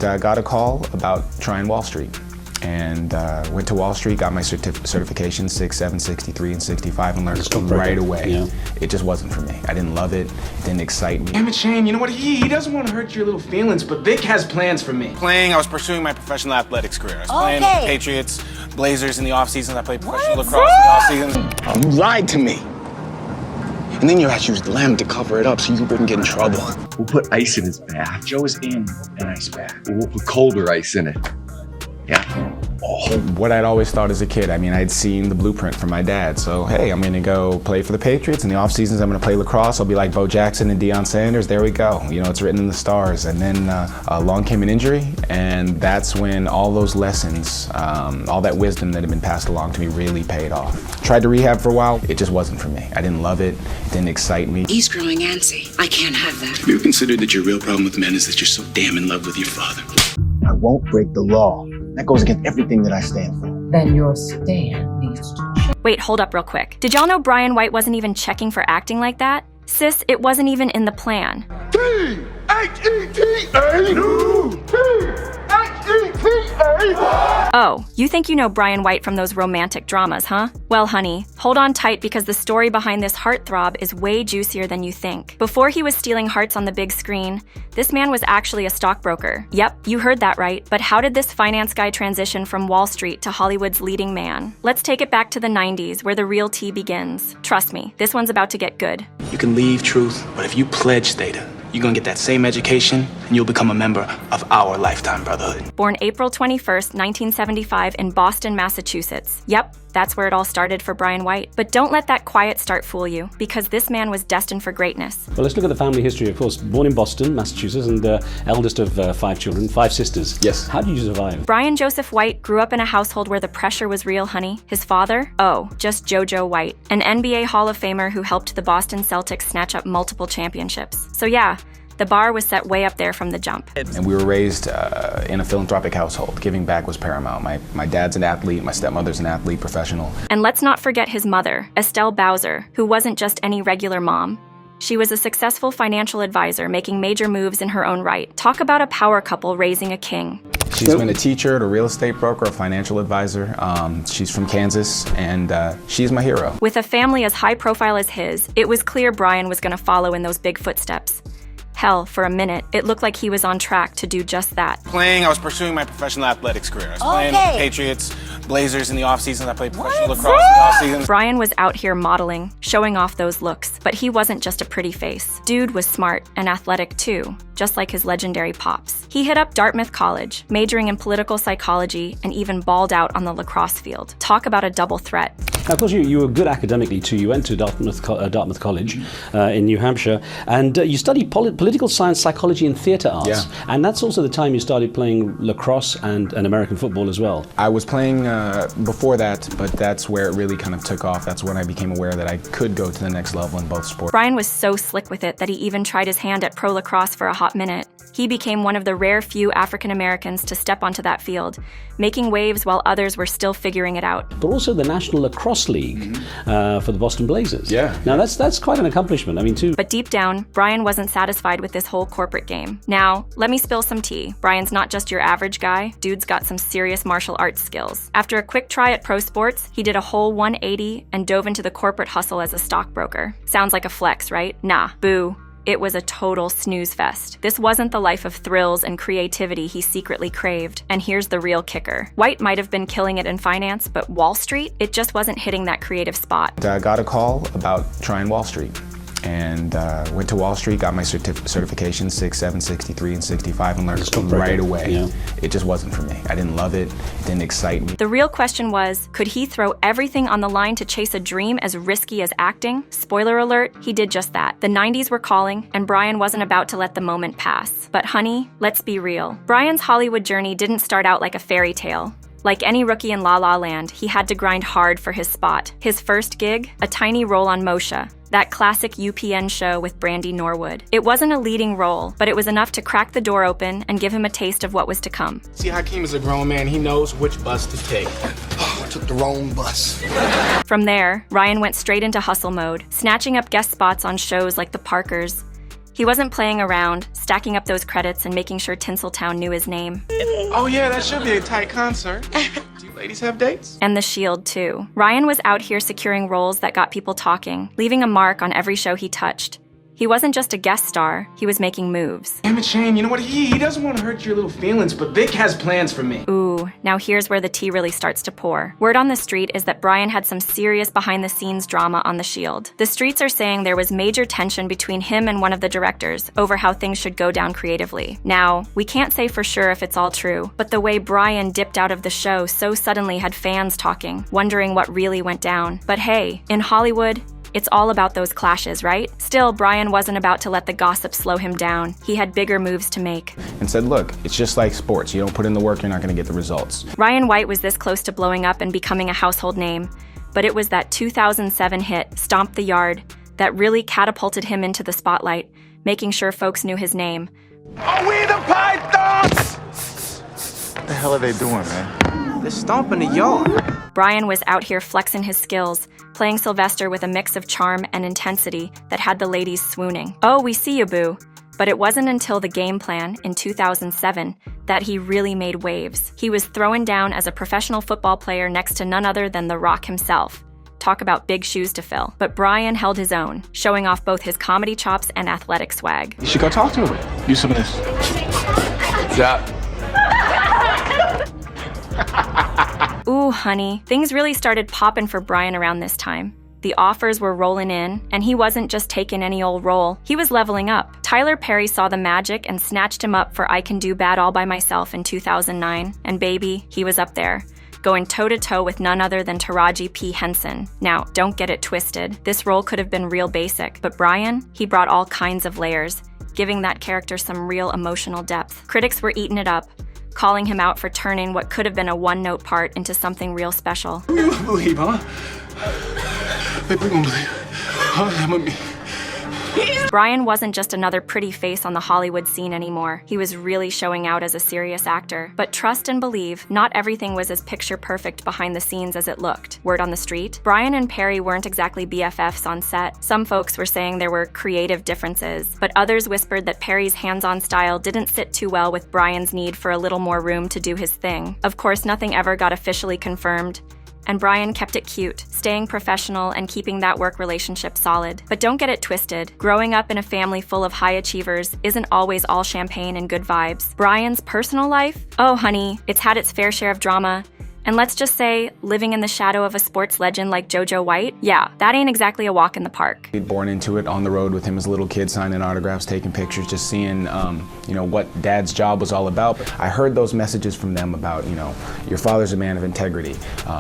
I got a call about trying Wall Street and went to Wall Street, got my certification 6, 7, 63, and 65 and learned right away. Yeah. It just wasn't for me. I didn't love it, it didn't excite me. Damn it, Shane, you know what? He doesn't want to hurt your little feelings, but Vic has plans for me. I was pursuing my professional athletics career. I was playing with the Patriots, Blazers in the off seasons. I played professional lacrosse in the off seasons. You lied to me. And then you had to use lamb to cover it up so you wouldn't get in trouble. We'll put ice in his bath. Joe is in an ice bath. We'll put colder ice in it. Yeah. Oh, what I'd always thought as a kid, I mean, I'd seen the blueprint from my dad. So, hey, I'm gonna go play for the Patriots. In the off seasons, I'm gonna play lacrosse. I'll be like Bo Jackson and Deion Sanders. There we go. You know, it's written in the stars. And then along came an injury, and that's when all those lessons, all that wisdom that had been passed along to me really paid off. Tried to rehab for a while. It just wasn't for me. I didn't love it. It didn't excite me. He's growing antsy. I can't have that. Have you ever considered that your real problem with men is that you're so damn in love with your father? I won't break the law. That goes against everything that I stand for. Then your stand needs to change. Wait, hold up real quick. Did y'all know Brian White wasn't even checking for acting like that? Sis, it wasn't even in the plan. Oh, you think you know Brian White from those romantic dramas, huh? Well, honey, hold on tight because the story behind this heartthrob is way juicier than you think. Before he was stealing hearts on the big screen, this man was actually a stockbroker. Yep, you heard that right. But how did this finance guy transition from Wall Street to Hollywood's leading man? Let's take it back to the 90s, where the real tea begins. Trust me, this one's about to get good. You can leave Truth, but if you pledge Theta, you're gonna get that same education and you'll become a member of our Lifetime Brotherhood. Born April 21st, 1975 in Boston, Massachusetts. Yep, that's where it all started for Brian White. But don't let that quiet start fool you, because this man was destined for greatness. Well, let's look at the family history. Of course, born in Boston, Massachusetts, and eldest of 5 children, 5 sisters. Yes. How did you survive? Brian Joseph White grew up in a household where the pressure was real, honey. His father? Oh, just JoJo White, an NBA Hall of Famer who helped the Boston Celtics snatch up multiple championships. So yeah, the bar was set way up there from the jump. And we were raised in a philanthropic household. Giving back was paramount. My dad's an athlete, my stepmother's an athlete, professional. And let's not forget his mother, Estelle Bowser, who wasn't just any regular mom. She was a successful financial advisor making major moves in her own right. Talk about a power couple raising a king. She's been a teacher, a real estate broker, a financial advisor. She's from Kansas, and she's my hero. With a family as high profile as his, it was clear Brian was going to follow in those big footsteps. Hell, for a minute, it looked like he was on track to do just that. I was pursuing my professional athletics career. I was playing with the Patriots, Blazers in the off seasons. I played professional lacrosse in the off seasons. Brian was out here modeling, showing off those looks, but he wasn't just a pretty face. Dude was smart and athletic too, just like his legendary pops. He hit up Dartmouth College, majoring in political psychology, and even balled out on the lacrosse field. Talk about a double threat. Now, of course, you were good academically too. You went to Dartmouth College in New Hampshire, and you studied political science, psychology, and theatre arts. Yeah. And that's also the time you started playing lacrosse and American football as well. I was playing before that, but that's where it really kind of took off. That's when I became aware that I could go to the next level in both sports. Brian was so slick with it that he even tried his hand at pro lacrosse for a hot minute. He became one of the rare few African Americans to step onto that field, making waves while others were still figuring it out. But also the National Lacrosse League for the Boston Blazers. Yeah. Now that's quite an accomplishment. I mean, too. But deep down, Brian wasn't satisfied with this whole corporate game. Now, let me spill some tea. Brian's not just your average guy. Dude's got some serious martial arts skills. After a quick try at pro sports, he did a whole 180 and dove into the corporate hustle as a stockbroker. Sounds like a flex, right? Nah, boo. It was a total snooze fest. This wasn't the life of thrills and creativity he secretly craved. And here's the real kicker. White might have been killing it in finance, but Wall Street, it just wasn't hitting that creative spot. I got a call about trying Wall Street and went to Wall Street, got my certification 6, 7, 63, and 65 and learned right away. Yeah. It just wasn't for me. I didn't love it, it didn't excite me. The real question was, could he throw everything on the line to chase a dream as risky as acting? Spoiler alert, he did just that. The 90s were calling, and Brian wasn't about to let the moment pass. But honey, let's be real. Brian's Hollywood journey didn't start out like a fairy tale. Like any rookie in La La Land, he had to grind hard for his spot. His first gig? A tiny role on Moshe, that classic UPN show with Brandy Norwood. It wasn't a leading role, but it was enough to crack the door open and give him a taste of what was to come. See, Hakeem is a grown man. He knows which bus to take. I took the wrong bus. From there, Ryan went straight into hustle mode, snatching up guest spots on shows like The Parkers, He wasn't playing around, stacking up those credits and making sure Tinseltown knew his name. Oh yeah, that should be a tight concert. Do you ladies have dates? And The Shield, too. Ryan was out here securing roles that got people talking, leaving a mark on every show he touched. He wasn't just a guest star, he was making moves. Damn it, Shane, you know what? He doesn't want to hurt your little feelings, but Vic has plans for me. Ooh, now here's where the tea really starts to pour. Word on the street is that Brian had some serious behind-the-scenes drama on The Shield. The streets are saying there was major tension between him and one of the directors over how things should go down creatively. Now, we can't say for sure if it's all true, but the way Brian dipped out of the show so suddenly had fans talking, wondering what really went down. But hey, in Hollywood, it's all about those clashes, right? Still, Brian wasn't about to let the gossip slow him down. He had bigger moves to make. And said, look, it's just like sports. You don't put in the work, you're not going to get the results. Ryan White was this close to blowing up and becoming a household name, but it was that 2007 hit, Stomp the Yard, that really catapulted him into the spotlight, making sure folks knew his name. Are we the Pythons? What the hell are they doing, man? They're stomping the yard. Brian was out here flexing his skills, playing Sylvester with a mix of charm and intensity that had the ladies swooning. Oh, we see you, boo. But it wasn't until The Game Plan in 2007 that he really made waves. He was thrown down as a professional football player next to none other than The Rock himself. Talk about big shoes to fill. But Brian held his own, showing off both his comedy chops and athletic swag. You should go talk to her. Do some of this. Zap. Ooh, honey, things really started popping for Brian around this time. The offers were rolling in, and he wasn't just taking any old role. He was leveling up. Tyler Perry saw the magic and snatched him up for I Can Do Bad All By Myself in 2009. And baby, he was up there, going toe-to-toe with none other than Taraji P. Henson. Now, don't get it twisted. This role could have been real basic, but Brian, he brought all kinds of layers, giving that character some real emotional depth. Critics were eating it up, calling him out for turning what could have been a one-note part into something real special. You believe, huh? Baby, we gonna believe. Huh? Brian wasn't just another pretty face on the Hollywood scene anymore. He was really showing out as a serious actor. But trust and believe, not everything was as picture perfect behind the scenes as it looked. Word on the street? Brian and Perry weren't exactly BFFs on set. Some folks were saying there were creative differences, but others whispered that Perry's hands-on style didn't sit too well with Brian's need for a little more room to do his thing. Of course, nothing ever got officially confirmed, and Brian kept it cute, staying professional and keeping that work relationship solid. But don't get it twisted. Growing up in a family full of high achievers isn't always all champagne and good vibes. Brian's personal life? Oh, honey, it's had its fair share of drama. And let's just say, living in the shadow of a sports legend like JoJo White, yeah, that ain't exactly a walk in the park. Born into it, on the road with him as a little kid, signing autographs, taking pictures, just seeing, what Dad's job was all about. I heard those messages from them about, your father's a man of integrity.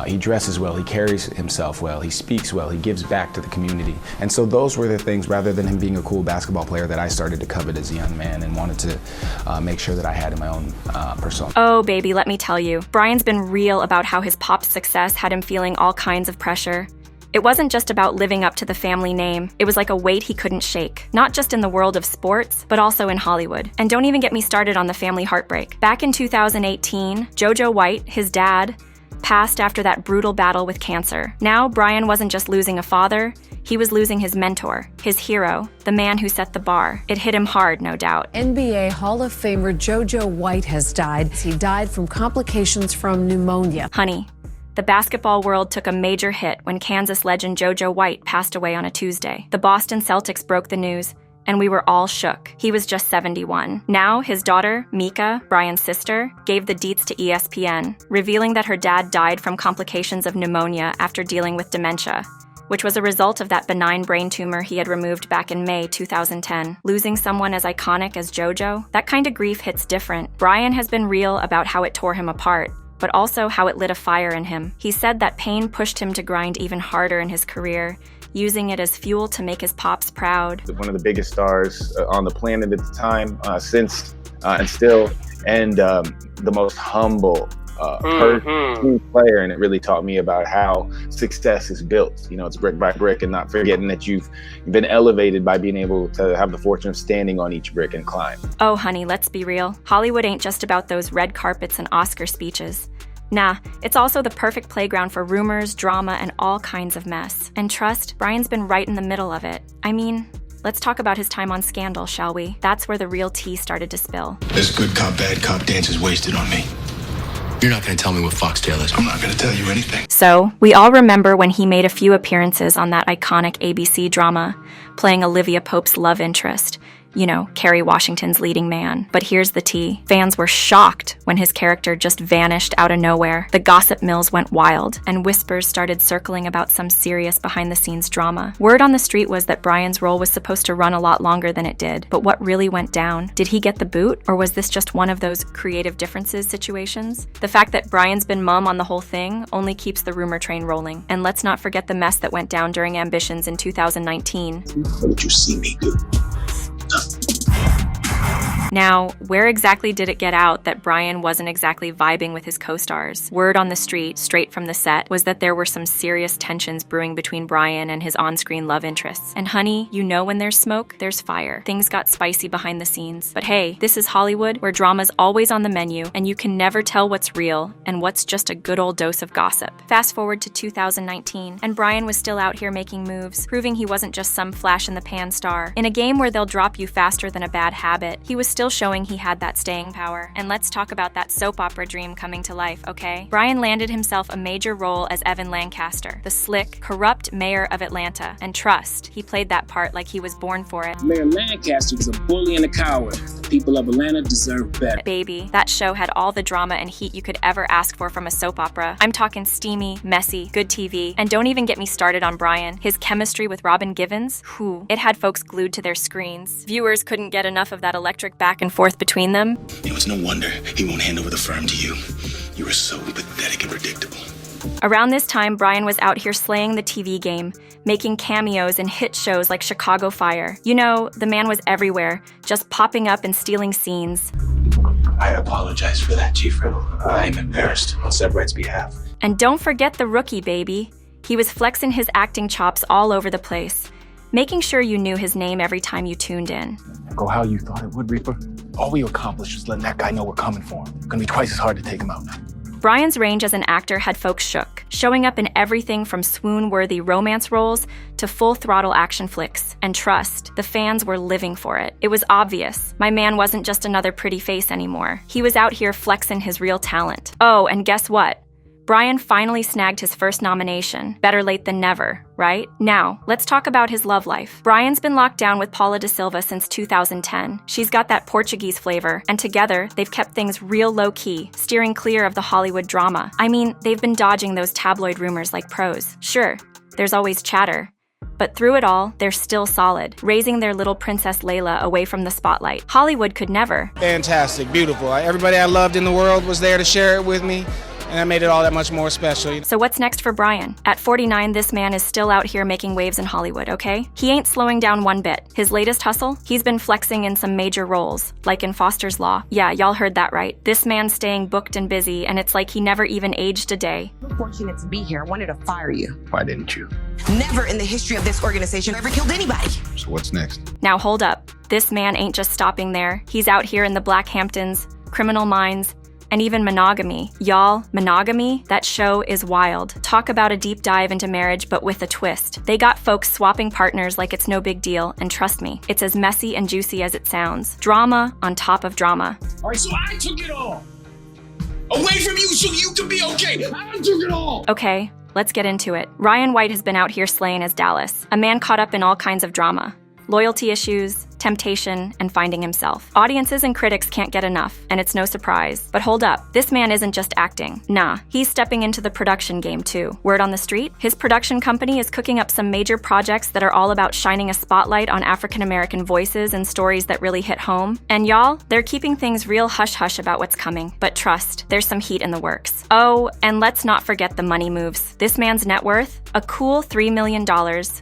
He dresses well, he carries himself well, he speaks well, he gives back to the community. And so those were the things, rather than him being a cool basketball player, that I started to covet as a young man and wanted to make sure that I had in my own persona. Oh, baby, let me tell you. Brian's been real about how his pop's success had him feeling all kinds of pressure. It wasn't just about living up to the family name. It was like a weight he couldn't shake, not just in the world of sports, but also in Hollywood. And don't even get me started on the family heartbreak. Back in 2018, JoJo White, his dad, passed after that brutal battle with cancer. Now, Brian wasn't just losing a father, he was losing his mentor, his hero, the man who set the bar. It hit him hard, no doubt. NBA Hall of Famer JoJo White has died. He died from complications from pneumonia. Honey, the basketball world took a major hit when Kansas legend JoJo White passed away on a Tuesday. The Boston Celtics broke the news, and we were all shook. He was just 71. Now, his daughter, Mika, Brian's sister, gave the deets to ESPN, revealing that her dad died from complications of pneumonia after dealing with dementia, which was a result of that benign brain tumor he had removed back in May 2010. Losing someone as iconic as JoJo, that kind of grief hits different. Brian has been real about how it tore him apart, but also how it lit a fire in him. He said that pain pushed him to grind even harder in his career, using it as fuel to make his pops proud. One of the biggest stars on the planet at the time, since and still, and the most humble true player, and it really taught me about how success is built. It's brick by brick, and not forgetting that you've been elevated by being able to have the fortune of standing on each brick and climb. Oh, honey, let's be real. Hollywood ain't just about those red carpets and Oscar speeches. Nah, it's also the perfect playground for rumors, drama, and all kinds of mess. And trust, Brian's been right in the middle of it. I mean, let's talk about his time on Scandal, shall we? That's where the real tea started to spill. This good cop, bad cop dance is wasted on me. You're not going to tell me what Foxtail is. I'm not going to tell you anything. So, we all remember when he made a few appearances on that iconic ABC drama, playing Olivia Pope's love interest. You know, Kerry Washington's leading man. But here's the tea. Fans were shocked when his character just vanished out of nowhere. The gossip mills went wild, and whispers started circling about some serious behind-the-scenes drama. Word on the street was that Brian's role was supposed to run a lot longer than it did. But what really went down? Did he get the boot, or was this just one of those creative differences situations? The fact that Brian's been mum on the whole thing only keeps the rumor train rolling. And let's not forget the mess that went down during Ambitions in 2019. What did you see me do? Now, where exactly did it get out that Brian wasn't exactly vibing with his co-stars? Word on the street, straight from the set, was that there were some serious tensions brewing between Brian and his on-screen love interests. And honey, you know when there's smoke, there's fire. Things got spicy behind the scenes. But hey, this is Hollywood, where drama's always on the menu, and you can never tell what's real and what's just a good old dose of gossip. Fast forward to 2019, and Brian was still out here making moves, proving he wasn't just some flash-in-the-pan star. In a game where they'll drop you faster than a bad habit, he was still showing he had that staying power. And let's talk about that soap opera dream coming to life, okay? Brian landed himself a major role as Evan Lancaster, the slick, corrupt mayor of Atlanta. And trust, he played that part like he was born for it. Mayor Lancaster is a bully and a coward. The people of Atlanta deserve better. Baby, that show had all the drama and heat you could ever ask for from a soap opera. I'm talking steamy, messy, good TV. And don't even get me started on Brian. His chemistry with Robin Givens, it had folks glued to their screens. Viewers couldn't get enough of that electric back and forth between them. It was no wonder he won't hand over the firm to you. You were so pathetic and predictable. Around this time, Brian was out here slaying the TV game, making cameos in hit shows like Chicago Fire. You know, the man was everywhere, just popping up and stealing scenes. I apologize for that, Chief Riddle. I'm embarrassed on Severite's behalf. And don't forget the rookie, baby. He was flexing his acting chops all over the place, making sure you knew his name every time you tuned in. Go how you thought it would, Reaper. All we accomplished was letting that guy know we're coming for him. Gonna be twice as hard to take him out now. Brian's range as an actor had folks shook, showing up in everything from swoon-worthy romance roles to full-throttle action flicks. And trust, the fans were living for it. It was obvious. My man wasn't just another pretty face anymore. He was out here flexing his real talent. Oh, and guess what? Brian finally snagged his first nomination. Better late than never, right? Now, let's talk about his love life. Brian's been locked down with Paula da Silva since 2010. She's got that Portuguese flavor, and together, they've kept things real low-key, steering clear of the Hollywood drama. I mean, they've been dodging those tabloid rumors like pros. Sure, there's always chatter. But through it all, they're still solid, raising their little Princess Layla away from the spotlight. Hollywood could never. Fantastic, beautiful. Everybody I loved in the world was there to share it with me. And that made it all that much more special. So what's next for Brian? At 49, this man is still out here making waves in Hollywood, okay? He ain't slowing down one bit. His latest hustle? He's been flexing in some major roles, like in Foster's Law. Yeah, y'all heard that right. This man's staying booked and busy, and it's like he never even aged a day. We're fortunate to be here. I wanted to fire you. Why didn't you? Never in the history of this organization ever killed anybody. So what's next? Now hold up. This man ain't just stopping there. He's out here in the Black Hamptons, Criminal Minds, and even Monogamy. Y'all, Monogamy, that show is wild. Talk about a deep dive into marriage, but with a twist. They got folks swapping partners like it's no big deal, and trust me, it's as messy and juicy as it sounds. Drama on top of drama. All right, so I took it all away from you so you could be okay. I took it all. Okay, let's get into it. Ryan White has been out here slaying as Dallas, a man caught up in all kinds of drama. Loyalty issues, temptation, and finding himself. Audiences and critics can't get enough, and it's no surprise. But hold up, this man isn't just acting. Nah, he's stepping into the production game too. Word on the street? His production company is cooking up some major projects that are all about shining a spotlight on African-American voices and stories that really hit home. And y'all, they're keeping things real hush-hush about what's coming. But trust, there's some heat in the works. Oh, and let's not forget the money moves. This man's net worth? A cool $3 million,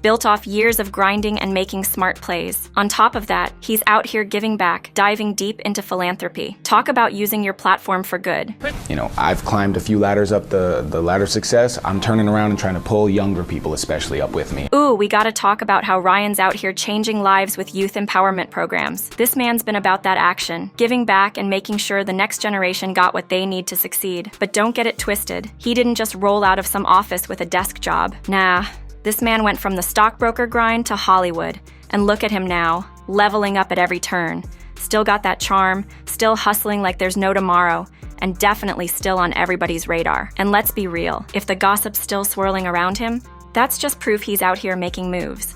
built off years of grinding and making smart plays. On top of that, he's out here giving back, diving deep into philanthropy. Talk about using your platform for good. You know, I've climbed a few ladders up the ladder of success. I'm turning around and trying to pull younger people especially up with me. Ooh, we gotta talk about how Ryan's out here changing lives with youth empowerment programs. This man's been about that action, giving back and making sure the next generation got what they need to succeed. But don't get it twisted. He didn't just roll out of some office with a desk job. Nah, this man went from the stockbroker grind to Hollywood, And look at him now, leveling up at every turn. Still got that charm, still hustling like there's no tomorrow, and definitely still on everybody's radar. And let's be real, if the gossip's still swirling around him, that's just proof he's out here making moves,